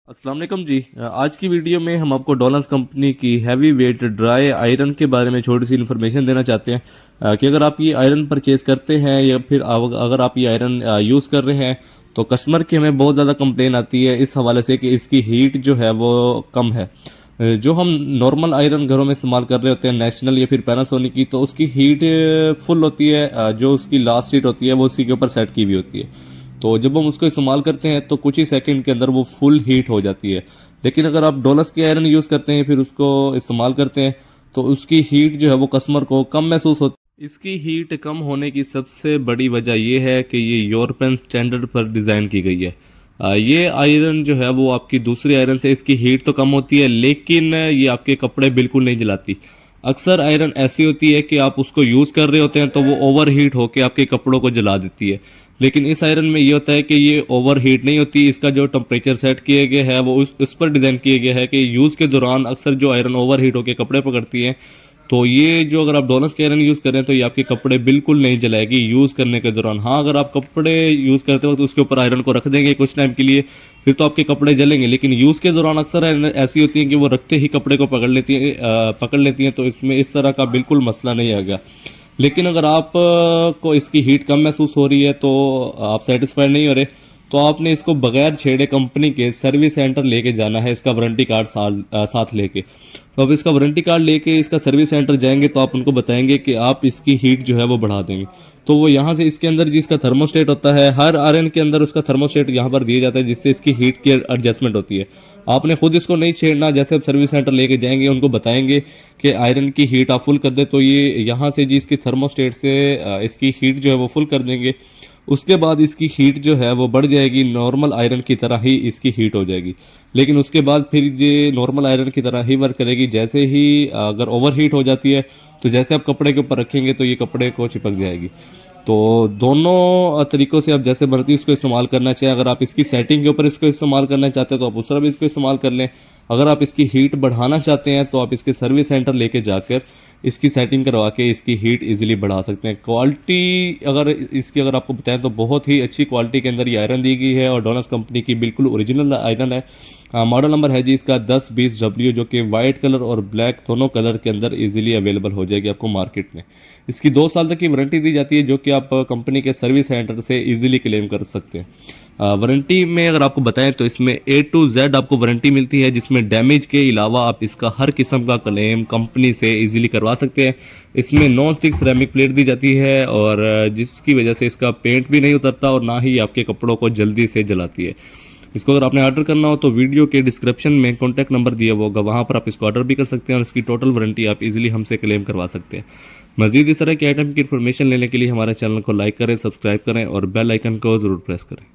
अस्सलाम वालेकुम जी। आज की वीडियो में हम आपको डॉलर्स कंपनी की हैवी वेट ड्राई आयरन के बारे में छोटी सी इन्फॉर्मेशन देना चाहते हैं कि अगर आप ये आयरन परचेज़ करते हैं या फिर अगर आप ये आयरन यूज़ कर रहे हैं तो कस्टमर की हमें बहुत ज़्यादा कंप्लेन आती है इस हवाले से कि इसकी हीट जो है वो कम है। जो हम नॉर्मल आयरन घरों में इस्तेमाल कर रहे होते हैं नेशनल या फिर पैनासोनिक की, तो उसकी हीट फुल होती है। जो उसकी लास्ट हीट होती है वो उसी के ऊपर सेट की हुई होती है। तो जब हम उसको इस्तेमाल करते हैं तो कुछ ही सेकंड के अंदर वो फुल हीट हो जाती है। लेकिन अगर आप डॉलर्स की आयरन यूज़ करते हैं फिर उसको इस्तेमाल करते हैं तो उसकी हीट जो है वो कस्टमर को कम महसूस होती है। इसकी हीट कम होने की सबसे बड़ी वजह यह है कि ये यूरोपियन स्टैंडर्ड पर डिज़ाइन की गई है। ये आयरन जो है वो आपकी दूसरी आयरन से इसकी हीट तो कम होती है, लेकिन ये आपके कपड़े बिल्कुल नहीं जलाती। अक्सर आयरन ऐसी होती है कि आप उसको यूज़ कर रहे होते हैं तो वो ओवर हीट होकर आपके कपड़ों को जला देती है। लेकिन इस आयरन में ये होता है कि ये ओवर हीट नहीं होती। इसका जो टेम्परेचर सेट किया गया है वो उस पर डिज़ाइन किया गया है कि यूज़ के दौरान अक्सर जो आयरन ओवर हीट होकर कपड़े पकड़ती है, तो ये जो अगर आप डॉलर्स के आयरन यूज़ करें तो ये आपके कपड़े बिल्कुल नहीं जलाएगी यूज़ करने के दौरान। हाँ, अगर आप कपड़े यूज़ करते हो तो उसके ऊपर आयरन को रख देंगे कुछ टाइम के लिए, फिर तो आपके कपड़े जलेंगे। लेकिन यूज़ के दौरान अक्सर आयरन ऐसी होती है कि वो रखते ही कपड़े को पकड़ लेती हैं, तो इसमें इस तरह का बिल्कुल मसला नहीं आएगा। लेकिन अगर आप को इसकी हीट कम महसूस हो रही है तो आप सेटिस्फाइड नहीं हो रहे, तो आपने इसको बगैर छेड़े कंपनी के सर्विस सेंटर लेके जाना है, इसका वारंटी कार्ड साथ लेके। तो अब इसका वारंटी कार्ड लेके इसका सर्विस सेंटर जाएंगे तो आप उनको बताएंगे कि आप इसकी हीट जो है वो बढ़ा देंगे। तो वो यहाँ से इसके अंदर जिसका थर्मोस्टेट होता है, हर आयरन के अंदर उसका थर्मोस्टेट यहाँ पर दिया जाता है जिससे इसकी हीट की एडजस्टमेंट होती है। आपने खुद इसको नहीं छेड़ना। जैसे आप सर्विस सेंटर लेके जाएंगे उनको बताएंगे कि आयरन की हीट आप फुल कर दे, तो ये यहाँ से जी इसकी थर्मोस्टेट से इसकी हीट जो है वो फुल कर देंगे। उसके बाद इसकी हीट जो है वो बढ़ जाएगी, नॉर्मल आयरन की तरह ही इसकी हीट हो जाएगी। लेकिन उसके बाद फिर ये नॉर्मल आयरन की तरह ही वर्क करेगी। जैसे ही अगर ओवर हीट हो जाती है तो जैसे आप कपड़े के ऊपर रखेंगे तो ये कपड़े को चिपक जाएगी। तो दोनों तरीक़ों से आप जैसे मर्जी इसको इस्तेमाल करना चाहिए। अगर आप इसकी सेटिंग के ऊपर इसको इस्तेमाल करना चाहते हैं तो आप उस तरह भी इसको इस्तेमाल कर लें। अगर आप इसकी हीट बढ़ाना चाहते हैं तो आप इसके सर्विस सेंटर लेके जाकर इसकी सेटिंग करवा के इसकी हीट इजीली बढ़ा सकते हैं। क्वालिटी अगर आपको बताएं तो बहुत ही अच्छी क्वालिटी के अंदर ये आयरन दी गई है और डॉनर्स कंपनी की बिल्कुल ओरिजिनल आयरन है। मॉडल नंबर है जी इसका 1020W, जो कि वाइट कलर और ब्लैक दोनों कलर के अंदर इजीली अवेलेबल हो जाएगी आपको मार्केट में। इसकी 2 साल तक की वारंटी दी जाती है जो कि आप कंपनी के सर्विस सेंटर से इजीली क्लेम कर सकते हैं। वारंटी में अगर आपको बताएं तो इसमें A to Z आपको वारंटी मिलती है, जिसमें डैमेज के अलावा आप इसका हर किस्म का क्लेम कंपनी से इजीली करवा सकते हैं। इसमें नॉन स्टिक सिरेमिक प्लेट दी जाती है और जिसकी वजह से इसका पेंट भी नहीं उतरता और ना ही आपके कपड़ों को जल्दी से जलाती है। इसको अगर आपने ऑर्डर करना हो तो वीडियो के डिस्क्रिप्शन में कॉन्टैक्ट नंबर दिया होगा, वहाँ पर आप इसको ऑर्डर भी कर सकते हैं और इसकी टोटल वारंटी आप इजीली हमसे क्लेम करवा सकते हैं। मज़ीद इस तरह के आइटम की इन्फॉर्मेशन लेने के लिए हमारे चैनल को लाइक करें, सब्सक्राइब करें और बेल आइकन को ज़रूर प्रेस करें।